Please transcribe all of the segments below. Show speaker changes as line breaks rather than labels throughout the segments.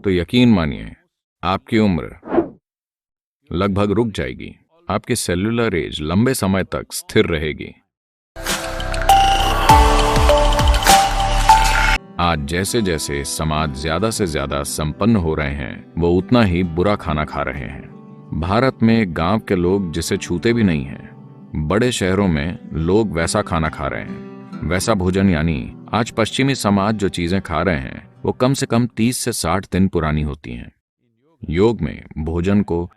तो यकीन मानिए आपकी उम्र लगभग रुक जाएगी। आपकी सेल्यूलर एज लंबे समय तक स्थिर रहेगी। आज जैसे जैसे समाज ज्यादा से ज्यादा संपन्न हो रहे हैं, वो उतना ही बुरा खाना खा रहे हैं। भारत में गांव के लोग जिसे छूते भी नहीं हैं, बड़े शहरों में लोग वैसा खाना खा रहे हैं। वैसा भोजन यानी आज पश्चिमी समाज जो चीजें खा रहे हैं वो कम से कम 30 से 60 दिन पुरानी होती हैं। योग में भोजन को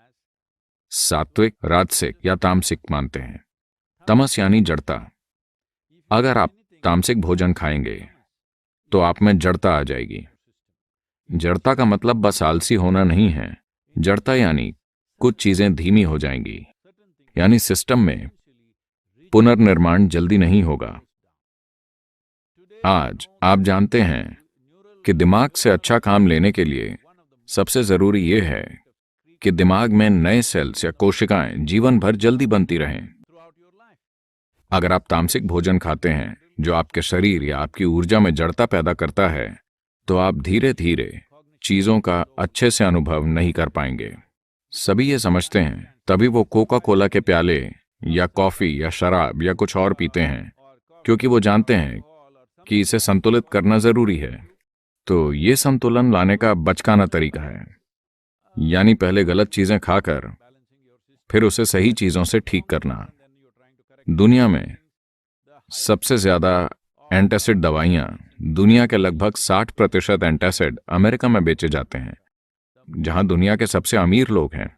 सात्विक, राजसिक या तामसिक मानते हैं। तमस यानी जड़ता। अगर आप तामसिक भोजन खाएंगे तो आप में जड़ता आ जाएगी। जड़ता का मतलब बस आलसी होना नहीं है। जड़ता यानी कुछ चीजें धीमी हो जाएंगी, यानी सिस्टम में पुनर्निर्माण जल्दी नहीं होगा। आज आप जानते हैं कि दिमाग से अच्छा काम लेने के लिए सबसे जरूरी यह है कि दिमाग में नए सेल्स या कोशिकाएं जीवन भर जल्दी बनती रहें। अगर आप तामसिक भोजन खाते हैं जो आपके शरीर या आपकी ऊर्जा में जड़ता पैदा करता है, तो आप धीरे धीरे चीजों का अच्छे से अनुभव नहीं कर पाएंगे। सभी ये समझते हैं, तभी वो कोका कोला के प्याले या कॉफी या शराब या कुछ और पीते हैं, क्योंकि वो जानते हैं कि इसे संतुलित करना जरूरी है। तो ये संतुलन लाने का बचकाना तरीका है, यानी पहले गलत चीजें खाकर फिर उसे सही चीजों से ठीक करना। दुनिया में सबसे ज्यादा एंटासिड दवाइयां, दुनिया के लगभग 60% एंटासिड अमेरिका में बेचे जाते हैं, जहां दुनिया के सबसे अमीर लोग हैं।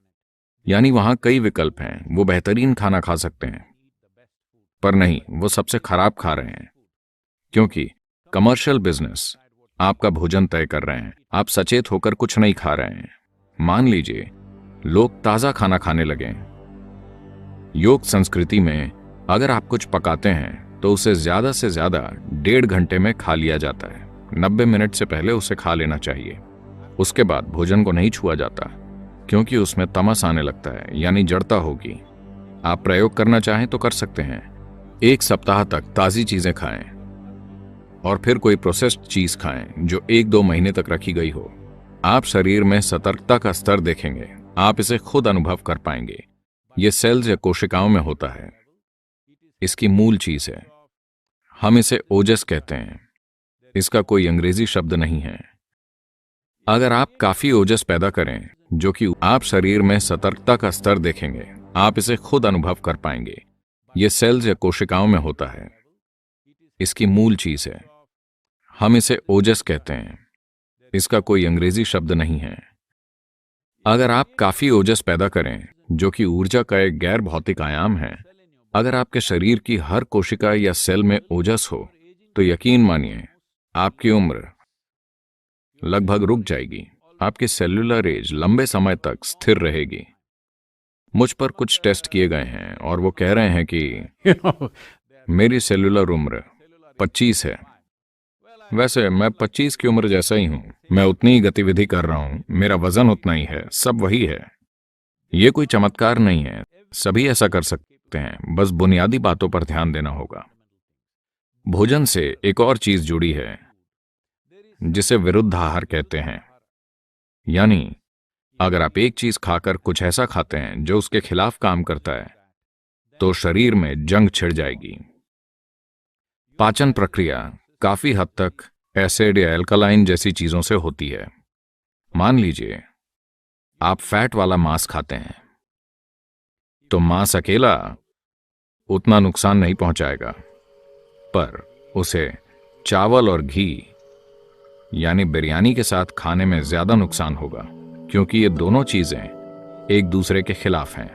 यानी वहां कई विकल्प हैं, वो बेहतरीन खाना खा सकते हैं, पर नहीं, वो सबसे खराब खा रहे हैं, क्योंकि कमर्शियल बिजनेस आपका भोजन तय कर रहे हैं। आप सचेत होकर कुछ नहीं खा रहे हैं। मान लीजिए लोग ताजा खाना खाने लगे। योग संस्कृति में अगर आप कुछ पकाते हैं तो उसे ज्यादा से ज्यादा 1.5 घंटे में खा लिया जाता है। 90 मिनट से पहले उसे खा लेना चाहिए। उसके बाद भोजन को नहीं छुआ जाता, क्योंकि उसमें तमस आने लगता है, यानी जड़ता होगी। आप प्रयोग करना चाहें तो कर सकते हैं। 1 सप्ताह तक ताजी चीजें खाएं और फिर कोई प्रोसेस्ड चीज खाएं जो 1-2 महीने तक रखी गई हो। आप शरीर में सतर्कता का स्तर देखेंगे। आप इसे खुद अनुभव कर पाएंगे। ये सेल्स या कोशिकाओं में होता है। इसकी मूल चीज है। हम इसे ओजस कहते हैं। इसका कोई अंग्रेजी शब्द नहीं है। अगर आप काफी ओजस पैदा करें, जो कि आप शरीर में सतर्कता का स्तर देखेंगे, आप इसे खुद अनुभव कर पाएंगे। ये सेल्स या कोशिकाओं में होता है। इसकी मूल चीज है। हम इसे ओजस कहते हैं। इसका कोई अंग्रेजी शब्द नहीं है। अगर आप काफी ओजस पैदा करें, जो कि ऊर्जा का एक गैर भौतिक आयाम है, अगर आपके शरीर की हर कोशिका या सेल में ओजस हो, तो यकीन मानिए आपकी उम्र लगभग रुक जाएगी। आपकी सेल्यूलर एज लंबे समय तक स्थिर रहेगी। मुझ पर कुछ टेस्ट किए गए हैं और वो कह रहे हैं कि मेरी सेल्यूलर उम्र 25 है। वैसे मैं 25 की उम्र जैसा ही हूं। मैं उतनी ही गतिविधि कर रहा हूं, मेरा वजन उतना ही है, सब वही है। ये कोई चमत्कार नहीं है, सभी ऐसा कर सकते हैं, बस बुनियादी बातों पर ध्यान देना होगा। भोजन से एक और चीज जुड़ी है जिसे विरुद्ध आहार कहते हैं। यानी अगर आप एक चीज खाकर कुछ ऐसा खाते हैं जो उसके खिलाफ काम करता है, तो शरीर में जंग छिड़ जाएगी। पाचन प्रक्रिया काफी हद तक एसिड या एल्कलाइन जैसी चीजों से होती है। मान लीजिए आप फैट वाला मांस खाते हैं, तो मांस अकेला उतना नुकसान नहीं पहुंचाएगा, पर उसे चावल और घी यानी बिरयानी के साथ खाने में ज्यादा नुकसान होगा, क्योंकि ये दोनों चीजें एक दूसरे के खिलाफ हैं।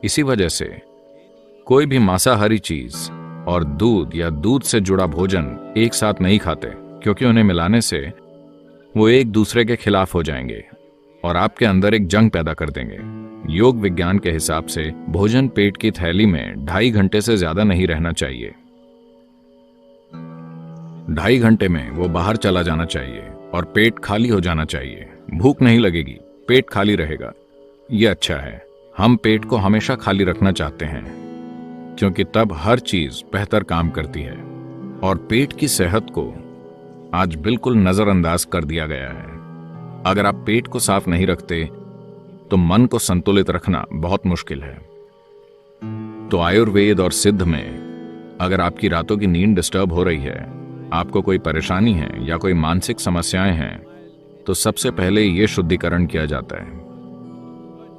इसी वजह से कोई भी मांसाहारी चीज और दूध या दूध से जुड़ा भोजन एक साथ नहीं खाते, क्योंकि उन्हें मिलाने से वो एक दूसरे के खिलाफ हो जाएंगे और आपके अंदर एक जंग पैदा कर देंगे। योग विज्ञान के हिसाब से भोजन पेट की थैली में 2.5 घंटे से ज्यादा नहीं रहना चाहिए। 2.5 घंटे में वो बाहर चला जाना चाहिए और पेट खाली हो जाना चाहिए। भूख नहीं लगेगी, पेट खाली रहेगा। ये अच्छा है। हम पेट को हमेशा खाली रखना चाहते हैं, क्योंकि तब हर चीज बेहतर काम करती है। और पेट की सेहत को आज बिल्कुल नजरअंदाज कर दिया गया है। अगर आप पेट को साफ नहीं रखते तो मन को संतुलित रखना बहुत मुश्किल है। तो आयुर्वेद और सिद्ध में अगर आपकी रातों की नींद डिस्टर्ब हो रही है, आपको कोई परेशानी है या कोई मानसिक समस्याएं हैं, तो सबसे पहले यह शुद्धिकरण किया जाता है।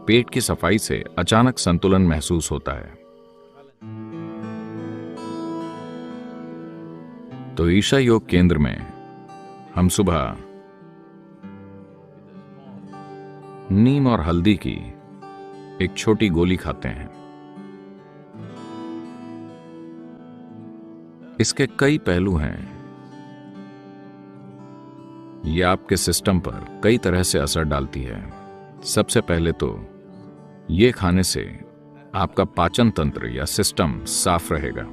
पेट की सफाई से अचानक संतुलन महसूस होता है। तो ईशा योग केंद्र में हम सुबह नीम और हल्दी की एक छोटी गोली खाते हैं। इसके कई पहलू हैं। यह आपके सिस्टम पर कई तरह से असर डालती है। सबसे पहले तो यह खाने से आपका पाचन तंत्र या सिस्टम साफ रहेगा।